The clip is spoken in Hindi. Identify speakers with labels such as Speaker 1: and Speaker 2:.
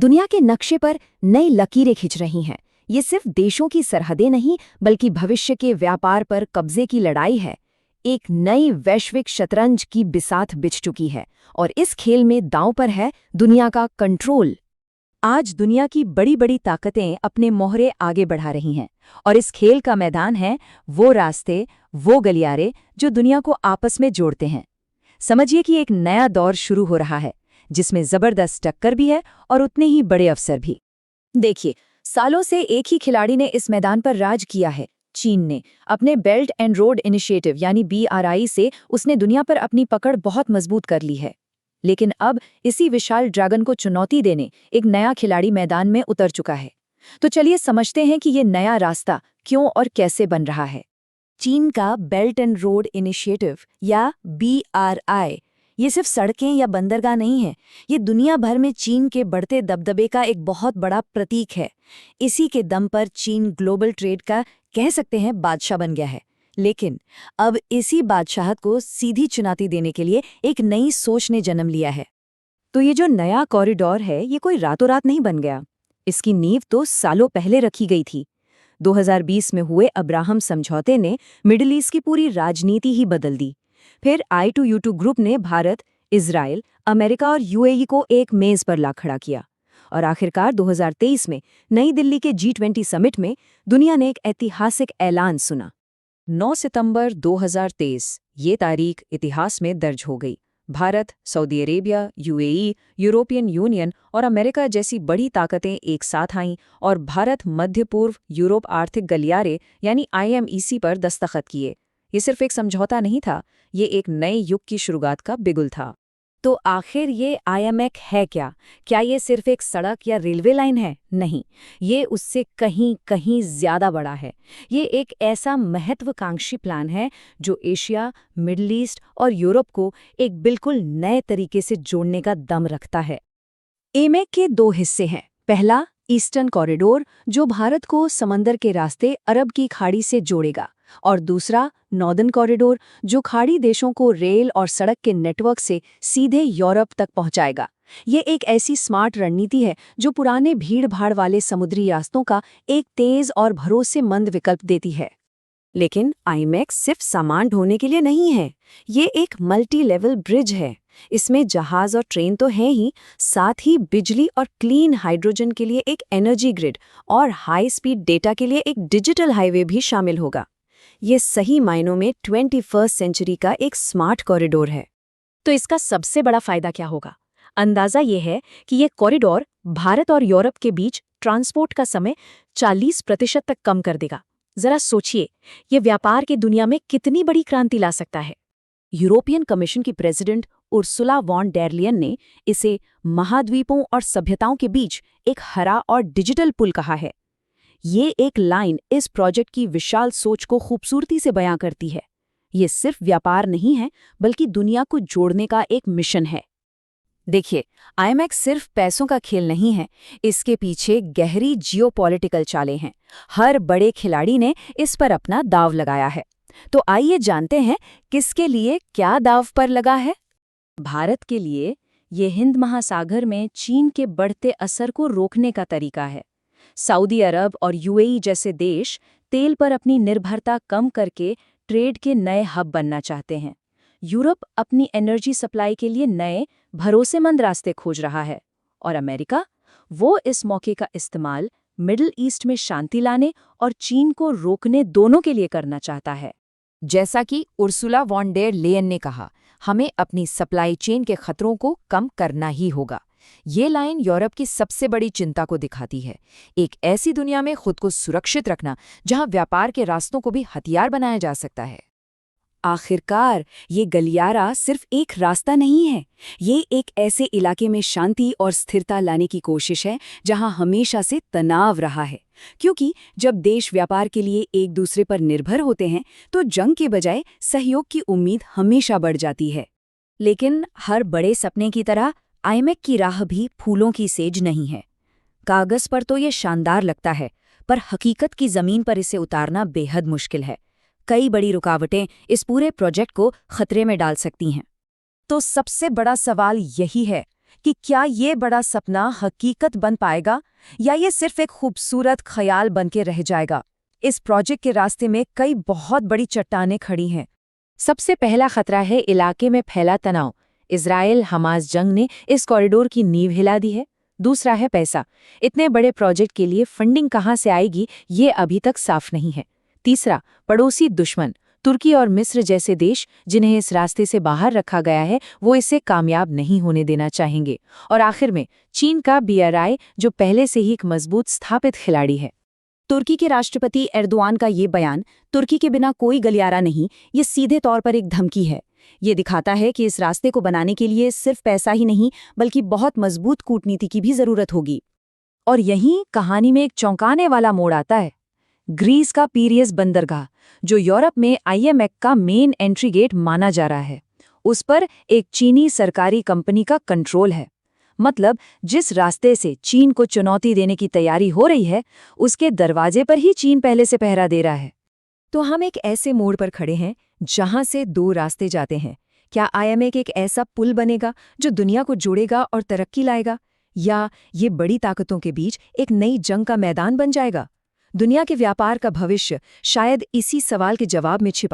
Speaker 1: दुनिया के नक्शे पर नई लकीरें खिंच रही हैं। ये सिर्फ देशों की सरहदें नहीं, बल्कि भविष्य के व्यापार पर कब्जे की लड़ाई है। एक नई वैश्विक शतरंज की बिसात बिछ चुकी है और इस खेल में दांव पर है दुनिया का कंट्रोल। आज दुनिया की बड़ी बड़ी ताकतें अपने मोहरे आगे बढ़ा रही हैं और इस खेल का मैदान है वो रास्ते, वो गलियारे जो दुनिया को आपस में जोड़ते हैं। समझिए कि एक नया दौर शुरू हो रहा है जिसमें जबरदस्त टक्कर भी है और उतने ही बड़े अवसर भी। देखिए, सालों से एक ही खिलाड़ी ने इस मैदान पर राज किया है, चीन ने। अपने बेल्ट एंड रोड इनिशिएटिव यानी BRI से उसने दुनिया पर अपनी पकड़ बहुत मजबूत कर ली है। लेकिन अब इसी विशाल ड्रैगन को चुनौती देने एक नया खिलाड़ी मैदान में उतर चुका है। तो चलिए समझते हैं कि ये नया रास्ता क्यों और कैसे बन रहा है। चीन का बेल्ट एंड रोड इनिशिएटिव या BRI ये सिर्फ सड़कें या बंदरगाह नहीं है, ये दुनिया भर में चीन के बढ़ते दबदबे का एक बहुत बड़ा प्रतीक है। इसी के दम पर चीन ग्लोबल ट्रेड का कह सकते हैं बादशाह बन गया है। लेकिन अब इसी बादशाहत को सीधी चुनौती देने के लिए एक नई सोच ने जन्म लिया है। तो ये जो नया कॉरिडोर है, ये कोई रातों रात नहीं बन गया। इसकी नींव तो सालों पहले रखी गई थी। 2020 में हुए अब्राहम समझौते ने मिडिल ईस्ट की पूरी राजनीति ही बदल दी। फिर I2U2 ग्रुप ने भारत, इजराइल, अमेरिका और UAE को एक मेज पर ला खड़ा किया। और आखिरकार 2023 में नई दिल्ली के G20 समिट में दुनिया ने एक ऐतिहासिक ऐलान सुना। 9 सितंबर 2023 ये तारीख इतिहास में दर्ज हो गई। Bharat, Saudi Arabia, UAE, European union और अमेरिका जैसी बड़ी ताकतें एक साथ आईं और भारत मध्य पूर्व यूरोप आर्थिक गलियारे यानी IMEC पर दस्तखत किए। ये सिर्फ एक समझौता नहीं था, ये एक नए युग की शुरुआत का बिगुल था। तो आखिर ये IMEC है क्या? क्या ये सिर्फ एक सड़क या रेलवे लाइन है? नहीं, ये उससे कहीं कहीं ज्यादा बड़ा है। ये एक ऐसा महत्वाकांक्षी प्लान है जो एशिया, मिडिल ईस्ट और यूरोप को एक बिल्कुल नए तरीके से जोड़ने का दम रखता है। AMEC के 2 हिस्से हैं। पहला, ईस्टर्न कॉरिडोर जो भारत को समंदर के रास्ते अरब की खाड़ी से जोड़ेगा, और दूसरा, नॉर्दर्न कॉरिडोर जो खाड़ी देशों को रेल और सड़क के नेटवर्क से सीधे यूरोप तक पहुंचाएगा। ये एक ऐसी स्मार्ट रणनीति है जो पुराने भीड़-भाड़ वाले समुद्री रास्तों का एक तेज और भरोसेमंद विकल्प देती है। लेकिन IMEC सिर्फ सामान ढोने के लिए नहीं है, ये एक मल्टी लेवल ब्रिज है। इसमें जहाज और ट्रेन तो है ही, साथ ही बिजली और क्लीन हाइड्रोजन के लिए एक एनर्जी ग्रिड और हाई स्पीड डेटा के लिए एक डिजिटल हाईवे भी शामिल होगा। ये सही मायनों में 21वीं सेंचुरी का एक स्मार्ट कॉरिडोर है। तो इसका सबसे बड़ा फायदा क्या होगा? अंदाजा ये है कि ये कॉरिडोर भारत और यूरोप के बीच ट्रांसपोर्ट का समय 40% तक कम कर देगा। जरा सोचिए, ये व्यापार की दुनिया में कितनी बड़ी क्रांति ला सकता है। यूरोपियन कमीशन की president Ursula von der Leyen ने इसे महाद्वीपों और सभ्यताओं के बीच एक हरा और डिजिटल पुल कहा है। ये एक लाइन इस प्रोजेक्ट की विशाल सोच को खूबसूरती से बयां करती है। ये सिर्फ व्यापार नहीं है, बल्कि दुनिया को जोड़ने का एक मिशन है। देखिए, IMEC सिर्फ पैसों का खेल नहीं है, इसके पीछे गहरी जियोपॉलिटिकल चालें हैं। हर बड़े खिलाड़ी ने इस पर अपना दाव लगाया है। तो आइए जानते हैं किसके लिए क्या दाव पर लगा है। भारत के लिए ये हिंद महासागर में चीन के बढ़ते असर को रोकने का तरीका है। सऊदी अरब और UAE जैसे देश तेल पर अपनी निर्भरता कम करके ट्रेड के नए हब बनना चाहते हैं। यूरोप अपनी एनर्जी सप्लाई के लिए नए भरोसेमंद रास्ते खोज रहा है और अमेरिका, वो इस मौके का इस्तेमाल मिडिल ईस्ट में शांति लाने और चीन को रोकने दोनों के लिए करना चाहता है। जैसा कि उर्सुला वॉन डेर लेयन ने कहा, हमें अपनी सप्लाई चेन के खतरों को कम करना ही होगा। ये लाइन यूरोप की सबसे बड़ी चिंता को दिखाती है। एक ऐसी दुनिया में खुद को सुरक्षित रखना जहां व्यापार के रास्तों को भी हथियार बनाया जा सकता है। आखिरकार ये गलियारा सिर्फ एक रास्ता नहीं है, ये एक ऐसे इलाके में शांति और स्थिरता लाने की कोशिश है जहां हमेशा से तनाव रहा है। क्योंकि जब देश व्यापार के लिए एक दूसरे पर निर्भर होते हैं तो जंग के बजाय सहयोग की उम्मीद हमेशा बढ़ जाती है। लेकिन हर बड़े सपने की तरह IMEC की राह भी फूलों की सेज नहीं है। कागज पर तो ये शानदार लगता है, पर हकीकत की जमीन पर इसे उतारना बेहद मुश्किल है। कई बड़ी रुकावटें इस पूरे प्रोजेक्ट को खतरे में डाल सकती हैं। तो सबसे बड़ा सवाल यही है कि क्या ये बड़ा सपना हकीकत बन पाएगा या ये सिर्फ एक खूबसूरत ख्याल बन के रह जाएगा। इस प्रोजेक्ट के रास्ते में कई बहुत बड़ी चट्टानें खड़ी हैं। सबसे पहला खतरा है इलाके में फैला तनाव। इजराइल हमास जंग ने इस कॉरिडोर की नींव हिला दी है। दूसरा है पैसा। इतने बड़े प्रोजेक्ट के लिए फंडिंग कहाँ से आएगी, ये अभी तक साफ नहीं है। तीसरा, पड़ोसी दुश्मन। तुर्की और मिस्र जैसे देश जिन्हें इस रास्ते से बाहर रखा गया है, वो इसे कामयाब नहीं होने देना चाहेंगे। और आखिर में चीन का BRI, जो पहले से ही एक मजबूत स्थापित खिलाड़ी है।
Speaker 2: तुर्की के राष्ट्रपति एर्दोआन का ये बयान तुर्की के बिना कोई गलियारा नहीं, ये सीधे तौर पर एक धमकी है। ये दिखाता है कि इस रास्ते को बनाने के लिए सिर्फ पैसा ही नहीं बल्कि बहुत मजबूत कूटनीति की भी जरूरत होगी।
Speaker 1: और यहीं कहानी में एक चौंकाने वाला मोड़ आता है। ग्रीस का पीरियस बंदरगाह, जो यूरोप में IMF का मेन एंट्री गेट माना जा रहा है, उस पर एक चीनी सरकारी कंपनी का कंट्रोल है। मतलब जिस रास्ते से चीन को चुनौती देने की तैयारी हो रही है, उसके दरवाजे पर ही चीन पहले से पहरा दे रहा है। तो हम एक ऐसे मोड़ पर खड़े हैं जहां से दो रास्ते जाते हैं। क्या IMF एक ऐसा पुल बनेगा जो दुनिया को जोड़ेगा और तरक्की लाएगा, या ये बड़ी ताकतों के बीच एक नई जंग का मैदान बन जाएगा? दुनिया के व्यापार का भविष्य शायद इसी सवाल के जवाब में छिपा